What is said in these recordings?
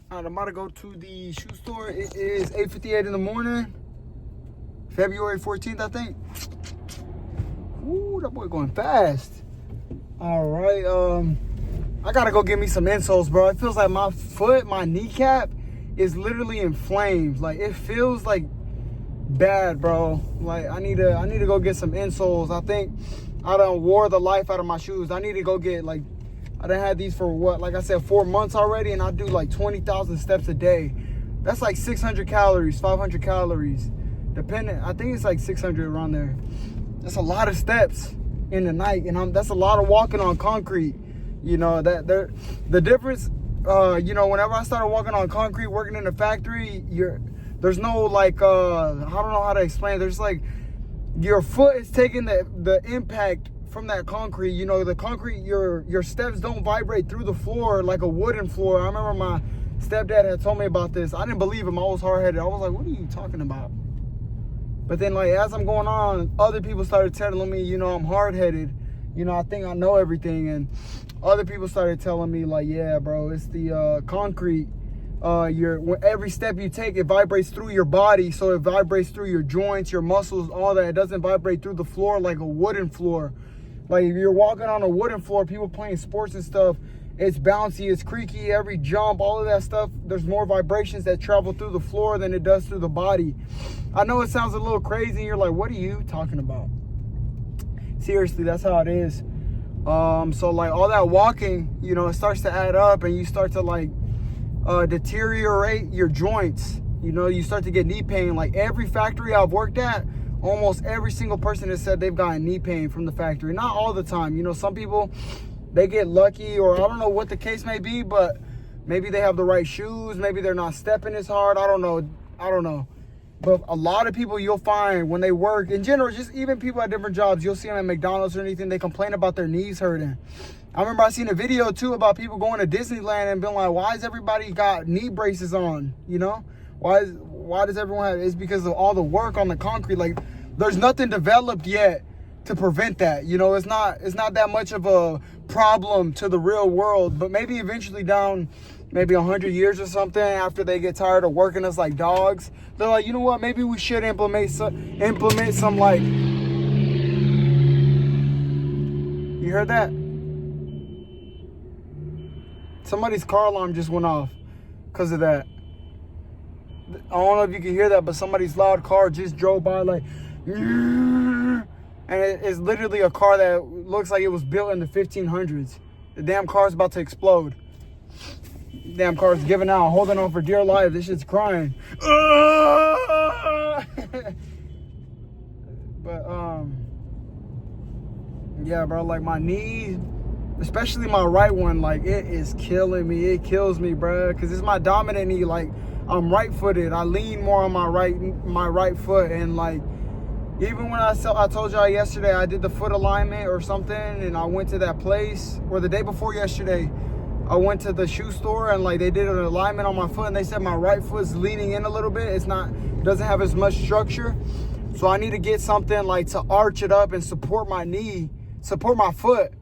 All right, I'm about to go to the shoe store. It is 8:58 in the morning, February 14th, I think. Ooh, that boy going fast. All right, I gotta go get me some insoles, bro. It feels like my foot, my kneecap, is literally inflamed. Like it feels like bad, bro. Like I need to go get some insoles. I think I done wore the life out of my shoes. I need to go get like. I done had these for what, like I said, 4 months already, and I do like 20,000 steps a day. That's like 600 calories, 500 calories, depending. I think it's like 600 around there. That's a lot of steps in the night, and that's a lot of walking on concrete. You know that the difference. You know, whenever I started walking on concrete, working in the factory, there's no like I don't know how to explain. There's like your foot is taking the impact from that concrete. You know, the concrete, your steps don't vibrate through the floor like a wooden floor. I remember my stepdad had told me about this. I didn't believe him. I was hard-headed. I was like, what are you talking about? But then, like, as I'm going on, other people started telling me, you know, I'm hard-headed. You know, I think I know everything. And other people started telling me, like, yeah, bro, it's the concrete. Every step you take, it vibrates through your body. So it vibrates through your joints, your muscles, all that. It doesn't vibrate through the floor like a wooden floor. Like if you're walking on a wooden floor, people playing sports and stuff, it's bouncy, it's creaky, every jump, all of that stuff, there's more vibrations that travel through the floor than it does through the body. I know it sounds a little crazy, and you're like, what are you talking about? Seriously, that's how it is. So like all that walking, you know, it starts to add up, and you start to like deteriorate your joints. You know, you start to get knee pain. Like every factory I've worked at, almost every single person has said they've gotten knee pain from the factory. Not all the time. You know, some people, they get lucky, or I don't know what the case may be, but maybe they have the right shoes. Maybe they're not stepping as hard. I don't know. But a lot of people you'll find when they work, in general, just even people at different jobs, you'll see them at McDonald's or anything, they complain about their knees hurting. I remember I seen a video too about people going to Disneyland and being like, why has everybody got knee braces on? You know? Why does everyone have? It's because of all the work on the concrete. Like there's nothing developed yet to prevent that. You know, it's not that much of a problem to the real world, but maybe eventually down maybe 100 years or something, after they get tired of working us like dogs, they're like, you know what, maybe we should implement some like, you heard that? Somebody's car alarm just went off because of that. I don't know if you can hear that, but somebody's loud car just drove by like, and it's literally a car that looks like it was built in the 1500s. The damn car's about to explode. Damn car's giving out, holding on for dear life. This shit's crying. But yeah, bro, like my knee, especially my right one, like it is killing me. It kills me, bro, because it's my dominant knee. Like I'm right-footed. I lean more on my right foot, and like even when I told y'all yesterday I did the foot alignment or something, and I went to that place, or the day before yesterday, I went to the shoe store and like they did an alignment on my foot, and they said my right foot's leaning in a little bit. Doesn't have as much structure, so I need to get something like to arch it up and support my knee, support my foot.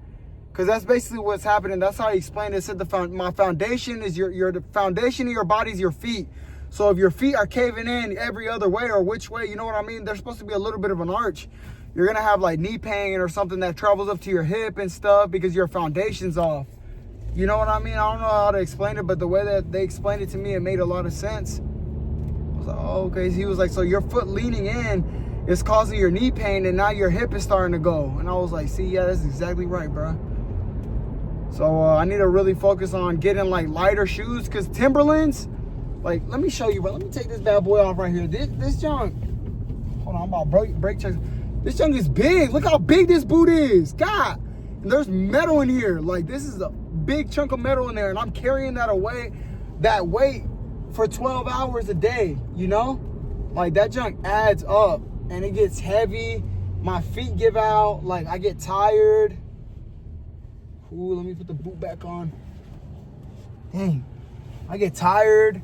Because that's basically what's happening. That's how he explained it. It said my foundation is the foundation of your body is your feet. So if your feet are caving in every other way or which way, you know what I mean? There's supposed to be a little bit of an arch. You're going to have like knee pain or something that travels up to your hip and stuff because your foundation's off. You know what I mean? I don't know how to explain it, but the way that they explained it to me, it made a lot of sense. I was like, oh, okay. He was like, so your foot leaning in is causing your knee pain, and now your hip is starting to go. And I was like, see, yeah, that's exactly right, bro. So I need to really focus on getting like lighter shoes, because Timberlands, like, let me show you, bro. Let me take this bad boy off right here. This junk, hold on, I'm about brake checks. This junk is big. Look how big this boot is. God, and there's metal in here. Like, this is a big chunk of metal in there, and I'm carrying that weight for 12 hours a day, you know? Like, that junk adds up, and it gets heavy. My feet give out. Like, I get tired. Ooh, let me put the boot back on. Dang, I get tired.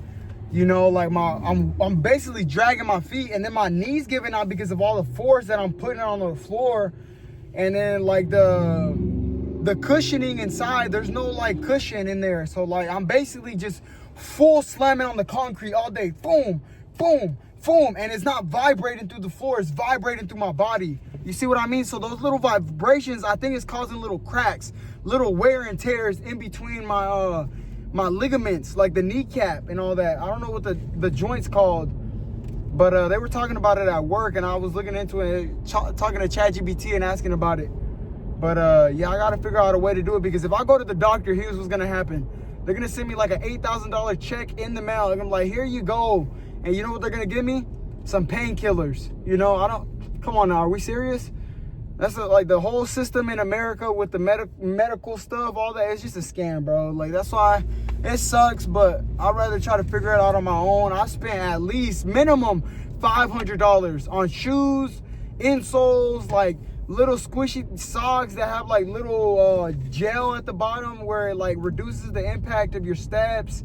You know, like I'm basically dragging my feet, and then my knees giving out because of all the force that I'm putting on the floor. And then like the cushioning inside, there's no like cushion in there. So like I'm basically just full slamming on the concrete all day. Boom, boom, boom. And it's not vibrating through the floor. It's vibrating through my body. You see what I mean? So those little vibrations, I think it's causing little cracks, little wear and tears in between my my ligaments, like the kneecap and all that. I don't know what the joint's called, but they were talking about it at work, and I was looking into it, talking to ChatGPT and asking about it. But yeah, I gotta figure out a way to do it, because if I go to the doctor, here's what's gonna happen. They're gonna send me like an $8,000 check in the mail. And I'm like, here you go. And you know what they're gonna give me? Some painkillers. You know, come on now, are we serious? That's like the whole system in America with the medical stuff, all that. It's just a scam, bro. Like, that's why it sucks, but I'd rather try to figure it out on my own. I spent at least minimum $500 on shoes, insoles, like little squishy socks that have like little gel at the bottom where it like reduces the impact of your steps,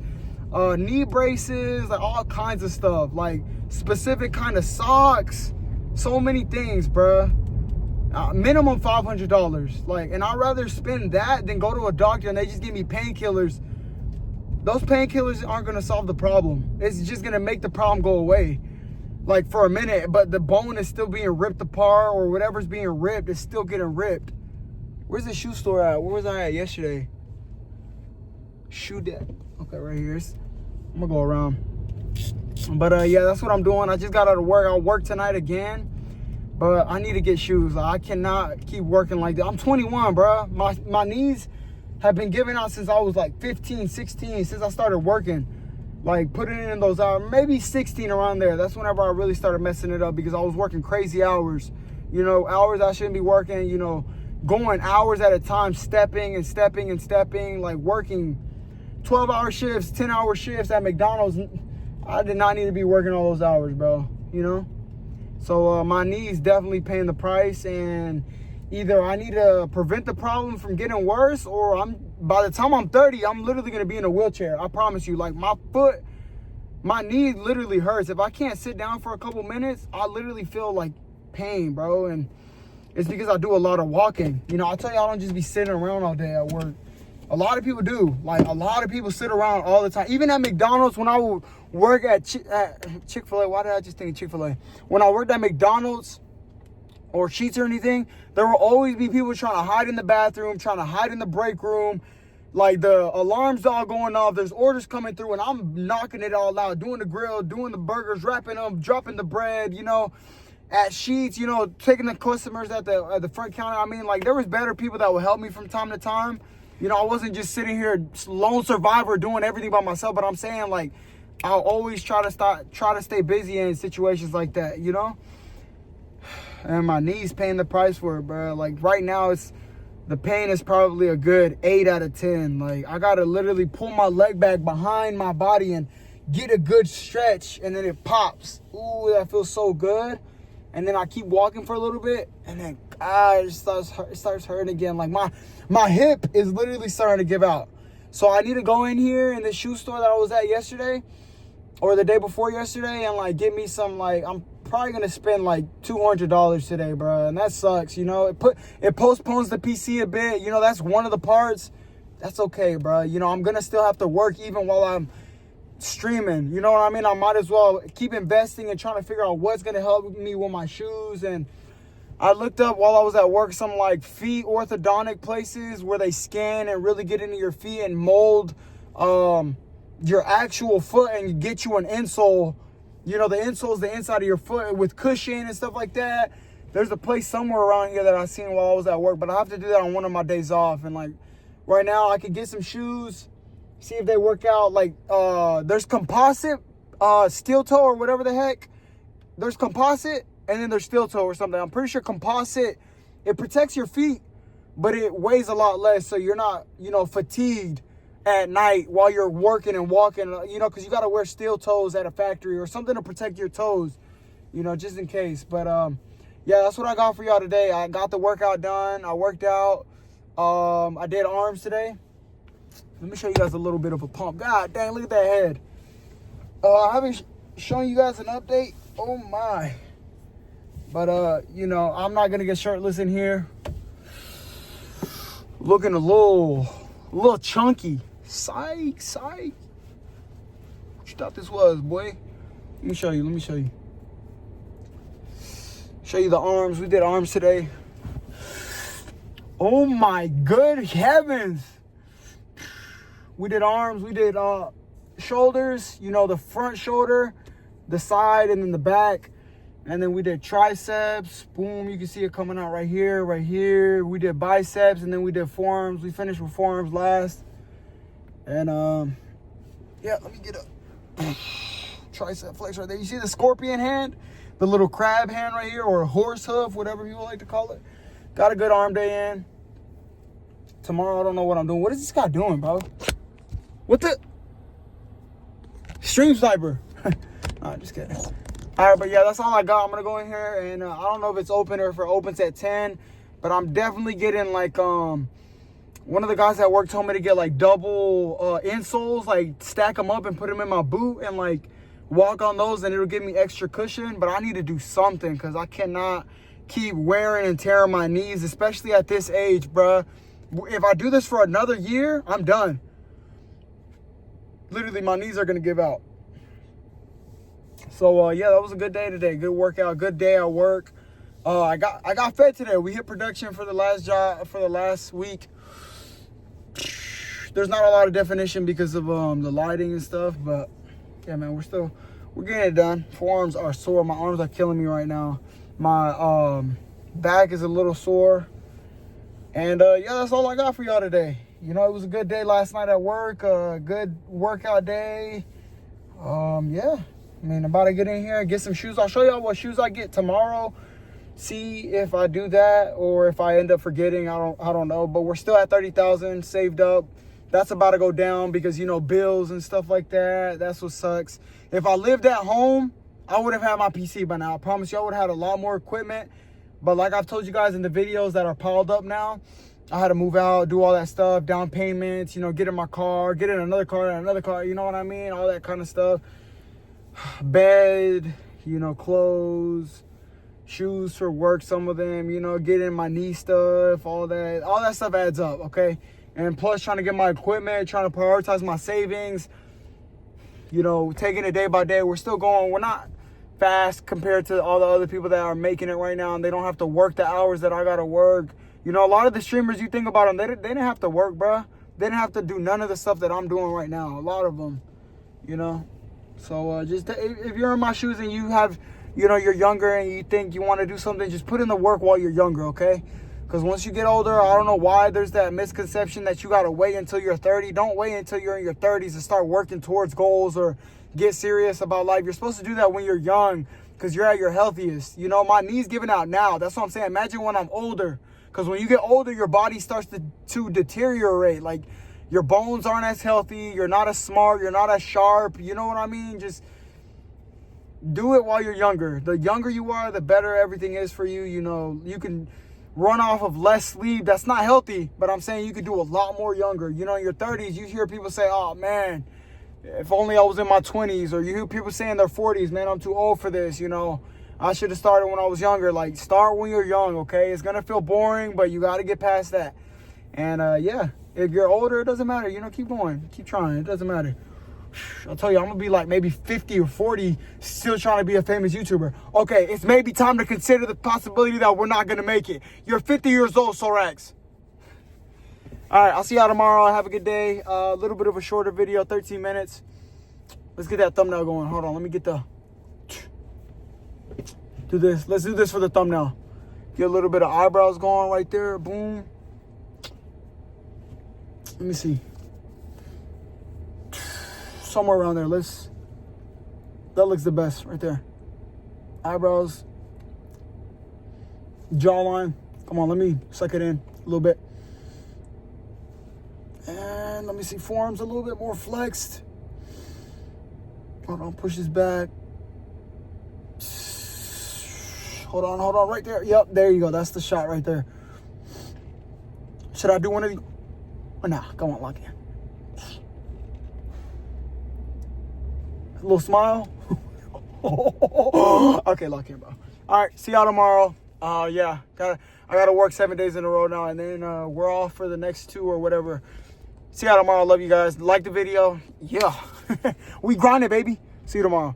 knee braces, like all kinds of stuff, like specific kind of socks, so many things, bruh. Minimum $500, like, and I'd rather spend that than go to a doctor and they just give me painkillers. Those painkillers aren't gonna solve the problem. It's just gonna make the problem go away, like for a minute, but the bone is still being ripped apart, or whatever's being ripped is still getting ripped. Where's the shoe store at? Where was I at yesterday? Shoe deck. Okay, right here. I'm gonna go around. But yeah, that's what I'm doing. I just got out of work. I'll work tonight again, but I need to get shoes. I cannot keep working like that. I'm 21, bro. My knees have been giving out since I was like 15, 16, since I started working. Like putting in those hours, maybe 16 around there. That's whenever I really started messing it up, because I was working crazy hours. You know, hours I shouldn't be working, you know, going hours at a time, stepping and stepping and stepping, like working 12-hour shifts, 10-hour shifts at McDonald's. I did not need to be working all those hours, bro, you know? So my knees definitely paying the price, and either I need to prevent the problem from getting worse, or by the time I'm 30, I'm literally gonna be in a wheelchair. I promise you. Like my knee literally hurts. If I can't sit down for a couple minutes, I literally feel like pain, bro. And it's because I do a lot of walking. You know, I tell you, I don't just be sitting around all day at work. A lot of people do. Like, a lot of people sit around all the time. Even at McDonald's, when I would work at Chick-fil-A, why did I just think of Chick-fil-A? When I worked at McDonald's or Sheetz or anything, there will always be people trying to hide in the bathroom, trying to hide in the break room. Like, the alarm's all going off. There's orders coming through, and I'm knocking it all out, doing the grill, doing the burgers, wrapping them, dropping the bread, you know. At Sheetz, you know, taking the customers at the front counter. I mean, like, there was better people that would help me from time to time. You know, I wasn't just sitting here lone survivor doing everything by myself, but I'm saying, like, I'll always try to stay busy in situations like that, you know? And my knees paying the price for it, bro. Like, right now, the pain is probably a good 8 out of 10. Like, I gotta literally pull my leg back behind my body and get a good stretch, and then it pops. Ooh, that feels so good. And then I keep walking for a little bit, and then it starts hurting again. Like, my hip is literally starting to give out. So I need to go in here in the shoe store that I was at yesterday, or the day before yesterday, and like get me some, like, I'm probably gonna spend like $200 today, bro. And that sucks, you know. It postpones the PC a bit. You know, that's one of the parts. That's okay, bro. You know, I'm gonna still have to work even while I'm streaming. You know what I mean? I might as well keep investing and trying to figure out what's gonna help me with my shoes. And I looked up while I was at work some like feet orthodontic places where they scan and really get into your feet and mold your actual foot and get you an insole. You know, the insole is the inside of your foot with cushion and stuff like that. There's a place somewhere around here that I seen while I was at work, but I have to do that on one of my days off. And like right now I could get some shoes, see if they work out. Like there's composite steel toe or whatever the heck. There's composite and then there's steel toe or something. I'm pretty sure composite, it protects your feet, but it weighs a lot less, so you're not, you know, fatigued at night while you're working and walking, you know, because you got to wear steel toes at a factory or something to protect your toes, you know, just in case. But yeah, that's what I got for y'all today. I got the workout done. I worked out. I did arms today. Let me show you guys a little bit of a pump. God dang, look at that head. I haven't shown you guys an update. Oh my. But you know, I'm not gonna get shirtless in here. Looking a little chunky. Psych. you thought this was, boy? Let me show you. Show you the arms. We did arms today. Oh my good heavens. We did arms. We did shoulders. You know, the front shoulder, the side, and then the back. And then we did triceps. Boom, you can see it coming out right here, right here. We did biceps, and then we did forearms. We finished with forearms last. And yeah, let me get a tricep flex right there. You see the scorpion hand? The little crab hand right here, or a horse hoof, whatever you like to call it. Got a good arm day in. Tomorrow, I don't know what I'm doing. What is this guy doing, bro? What the? Stream sniper. Nah, just kidding. All right, but yeah, that's all I got. I'm going to go in here, and I don't know if it's open or if it opens at 10, but I'm definitely getting, like, one of the guys at work told me to get, like, double insoles, like, stack them up and put them in my boot and, like, walk on those, and it'll give me extra cushion. But I need to do something because I cannot keep wearing and tearing my knees, especially at this age, bruh. If I do this for another year, I'm done. Literally, my knees are going to give out. So, yeah, that was a good day today. Good workout. Good day at work. I got fed today. We hit production for the last job, for the last week. There's not a lot of definition because of the lighting and stuff. But, yeah, man, we're getting it done. Forearms are sore. My arms are killing me right now. My back is a little sore. And, yeah, that's all I got for y'all today. You know, it was a good day last night at work. Good workout day. Yeah. I mean, I'm about to get in here and get some shoes. I'll show y'all what shoes I get tomorrow. See if I do that or if I end up forgetting. I don't know. But we're still at 30,000 saved up. That's about to go down because, you know, bills and stuff like that. That's what sucks. If I lived at home, I would have had my PC by now. I promise you I would have had a lot more equipment. But like I've told you guys in the videos that are piled up now, I had to move out, do all that stuff, down payments, you know, get in my car, get in another car, you know what I mean? All that kind of stuff. Bed, you know, clothes, shoes for work, some of them, you know, getting my knee stuff, all that stuff adds up, okay? And plus trying to get my equipment, trying to prioritize my savings, you know, taking it day by day. We're still going, we're not fast compared to all the other people that are making it right now, and they don't have to work the hours that I gotta work. You know, a lot of the streamers, you think about them, they didn't have to work, bruh. They didn't have to do none of the stuff that I'm doing right now. A lot of them, you know. So just if you're in my shoes and you have, you know, you're younger and you think you want to do something, just put in the work while you're younger, okay? Because once you get older, I don't know why there's that misconception that you got to wait until you're 30. Don't wait until you're in your 30s to start working towards goals or get serious about life. You're supposed to do that when you're young because you're at your healthiest. You know, my knee's giving out now. That's what I'm saying. Imagine when I'm older. Because when you get older, your body starts to deteriorate. Like, your bones aren't as healthy. You're not as smart. You're not as sharp. You know what I mean? Just do it while you're younger. The younger you are, the better everything is for you. You know, you can run off of less sleep. That's not healthy. But I'm saying you could do a lot more younger. You know, in your 30s, you hear people say, oh, man, if only I was in my 20s. Or you hear people say in their 40s, man, I'm too old for this, you know. I should have started when I was younger. Like, start when you're young, okay? It's going to feel boring, but you got to get past that. And, yeah, if you're older, it doesn't matter. You know, keep going. Keep trying. It doesn't matter. I'll tell you, I'm going to be like maybe 50 or 40 still trying to be a famous YouTuber. Okay, it's maybe time to consider the possibility that we're not going to make it. You're 50 years old, Sollracz. All right, I'll see y'all tomorrow. Have a good day. A little bit of a shorter video, 13 minutes. Let's get that thumbnail going. Hold on, let me get the... Do this. Let's do this for the thumbnail. Get a little bit of eyebrows going right there. Boom. Let me see. Somewhere around there. That looks the best right there. Eyebrows. Jawline. Come on, let me suck it in a little bit. And let me see. Forearms a little bit more flexed. Hold on, push this back. Hold on, right there. Yep, there you go. That's the shot right there. Should I do one of these? Or nah, come on, lock in. A little smile. Okay, lock in, bro. All right, see y'all tomorrow. Yeah, I gotta work 7 days in a row now, and then we're off for the next 2 or whatever. See y'all tomorrow. Love you guys. Like the video. Yeah. We grinding, baby. See you tomorrow.